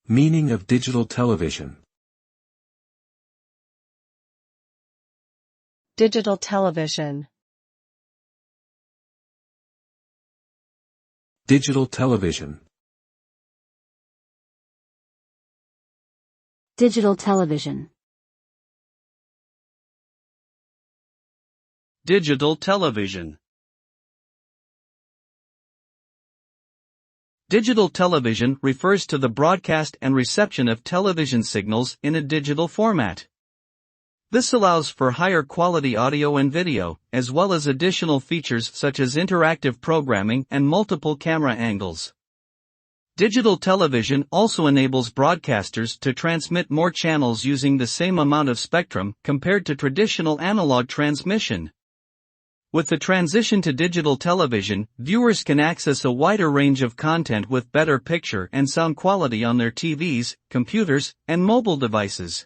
Meaning of digital television. Digital television. Digital television. Digital television. Digital television. Digital television refers to the broadcast and reception of television signals in a digital format. This allows for higher quality audio and video, as well as additional features such as interactive programming and multiple camera angles. Digital television also enables broadcasters to transmit more channels using the same amount of spectrum compared to traditional analog transmission. With the transition to digital television, viewers can access a wider range of content with better picture and sound quality on their TVs, computers, and mobile devices.